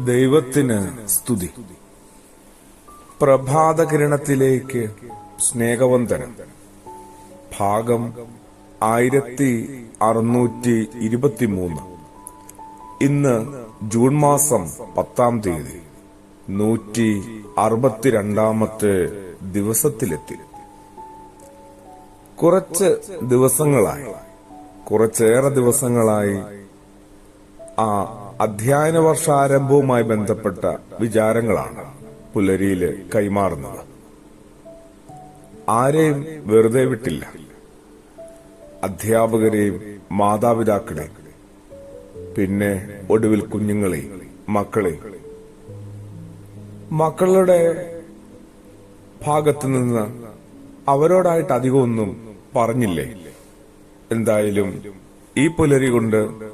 ദൈവത്തിന് സ്തുതി. പ്രഭാതകിരണത്തിലേക്ക് സ്നേഹവന്ദനം. ഭാഗം 1623. ഇന്ന് ജൂൺ മാസം 10-ാം തീയതി 162-ാമത്തെ ദിവസത്തിലെത്തി. കുറച്ചേറെ ദിവസങ്ങളായി ആ അധ്യയന വർഷാരംഭവുമായി ബന്ധപ്പെട്ട വിചാരങ്ങളാണ് പുലരിയിൽ കൈമാറുന്നത്. ആരെയും വെറുതെ വിട്ടില്ല. അധ്യാപകരെയും മാതാപിതാക്കളെയും, പിന്നെ ഒടുവിൽ കുഞ്ഞുങ്ങളെയും മക്കളുടെ ഭാഗത്തുനിന്ന് അവരോടായിട്ട് അധികമൊന്നും പറഞ്ഞില്ലേ. എന്തായാലും ഈ പുലരി കൊണ്ട്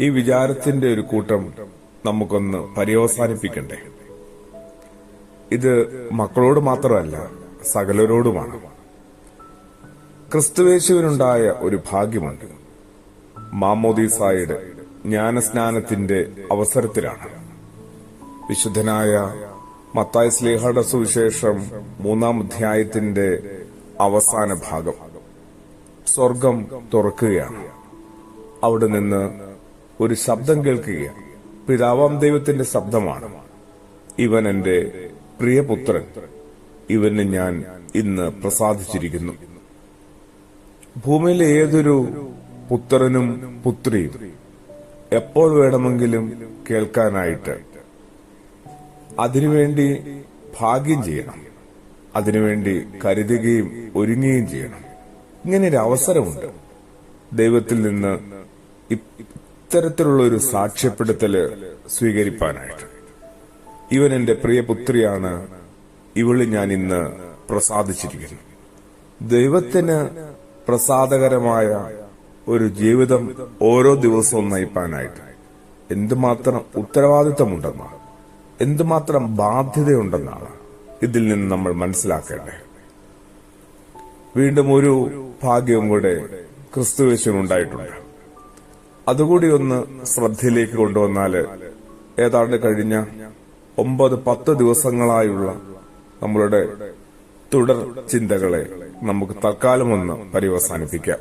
ഈ വിചാരത്തിന്റെ ഒരു കൂട്ടം നമുക്കൊന്ന് പര്യവസാനിപ്പിക്കണ്ടേ. ഇത് മക്കളോട് മാത്രമല്ല, സകലരോടുമാണ്. ക്രിസ്തുവേശുവിനുണ്ടായ ഒരു ഭാഗ്യമുണ്ട്. മാമോദീസായുടെ ജ്ഞാനസ്നാനത്തിന്റെ അവസരത്തിലാണ്. വിശുദ്ധനായ മത്തായി ശ്ലീഹായുടെ സുവിശേഷം 3-ാം അധ്യായത്തിന്റെ അവസാന ഭാഗം. സ്വർഗം തുറക്കുകയാണ്. അവിടെ നിന്ന് ഒരു ശബ്ദം കേൾക്കുകയാണ്. പിതാവാം ദൈവത്തിന്റെ ശബ്ദമാണ്. ഇവൻ എന്റെ പ്രിയപുത്രൻ, ഇവന് ഞാൻ ഇന്ന് പ്രസാദിച്ചിരിക്കുന്നു. ഭൂമിയിലെ ഏതൊരു പുത്രനും പുത്രിയും എപ്പോൾ വേണമെങ്കിലും കേൾക്കാനായിട്ട് അതിനുവേണ്ടി ഭാഗ്യം ചെയ്യണം, അതിനുവേണ്ടി കരുതുകയും ഒരുങ്ങുകയും ചെയ്യണം. ഇങ്ങനെ ഒരു അവസരമുണ്ട് ദൈവത്തിൽ നിന്ന് ഇത്തരത്തിലുള്ള ഒരു സാക്ഷ്യപ്പെടുത്തല് സ്വീകരിപ്പാനായിട്ട്. ഇവൻ എന്റെ പ്രിയപുത്രിയാണ്, ഇവള് ഞാൻ ഇന്ന് പ്രസാദിച്ചിരിക്കുന്നു. ദൈവത്തിന് പ്രസാദകരമായ ഒരു ജീവിതം ഓരോ ദിവസവും നയിപ്പാനായിട്ട് എന്തുമാത്രം ഉത്തരവാദിത്തമുണ്ടെന്നാണ്, എന്തുമാത്രം ബാധ്യതയുണ്ടെന്നാണ് ഇതിൽ നിന്ന് നമ്മൾ മനസ്സിലാക്കേണ്ടത്. വീണ്ടും ഒരു ഭാഗ്യവും കൂടെ ക്രിസ്തുവേശുവിനുണ്ടായിട്ടുണ്ട്. അതുകൂടി ഒന്ന് ശ്രദ്ധയിലേക്ക് കൊണ്ടുവന്നാല് ഏതാണ്ട് കഴിഞ്ഞ 9-10 ദിവസങ്ങളായുള്ള നമ്മളുടെ തുടർ ചിന്തകളെ നമുക്ക് തൽക്കാലം ഒന്ന് പര്യവസാനിപ്പിക്കാം.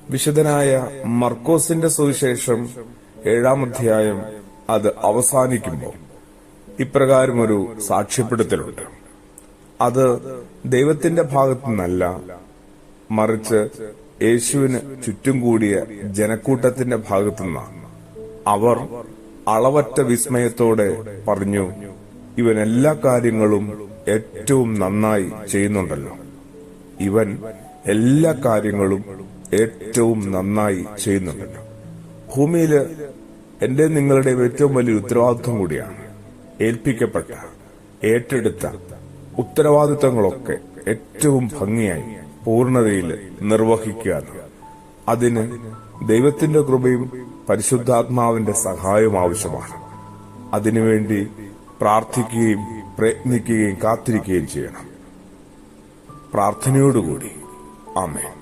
വിശുദ്ധനായ മർക്കോസിന്റെ സുവിശേഷം 7-ാം അധ്യായം അത് അവസാനിക്കുമ്പോൾ ഇപ്രകാരം ഒരു സാക്ഷ്യപ്പെടുത്തലുണ്ട്. അത് ദൈവത്തിന്റെ ഭാഗത്തു നിന്നല്ല, മറിച്ച് യേശുവിന് ചുറ്റും കൂടിയ ജനക്കൂട്ടത്തിന്റെ ഭാഗത്തുനിന്നാണ്. അവർ അളവറ്റ വിസ്മയത്തോടെ പറഞ്ഞു, ഇവൻ എല്ലാ കാര്യങ്ങളും ഏറ്റവും നന്നായി ചെയ്യുന്നുണ്ടല്ലോ. ഇവൻ എല്ലാ കാര്യങ്ങളും ഏറ്റവും നന്നായി ചെയ്യുന്നുണ്ടല്ലോ. ഭൂമിയില് എന്റെ നിങ്ങളുടെ ഏറ്റവും വലിയ ഉത്തരവാദിത്വം കൂടിയാണ്. ഏൽപ്പിക്കപ്പെട്ട, ഏറ്റെടുത്ത ഉത്തരവാദിത്വങ്ങളൊക്കെ ഏറ്റവും ഭംഗിയായി പൂർണ്ണതയിൽ നിർവഹിക്കുക. അതിന് ദൈവത്തിന്റെ കൃപയും പരിശുദ്ധാത്മാവിന്റെ സഹായവും ആവശ്യമാണ്. അതിനുവേണ്ടി പ്രാർത്ഥിക്കുകയും പ്രയത്നിക്കുകയും കാത്തിരിക്കുകയും ചെയ്യണം. പ്രാർത്ഥനയോടുകൂടി ആമേൻ.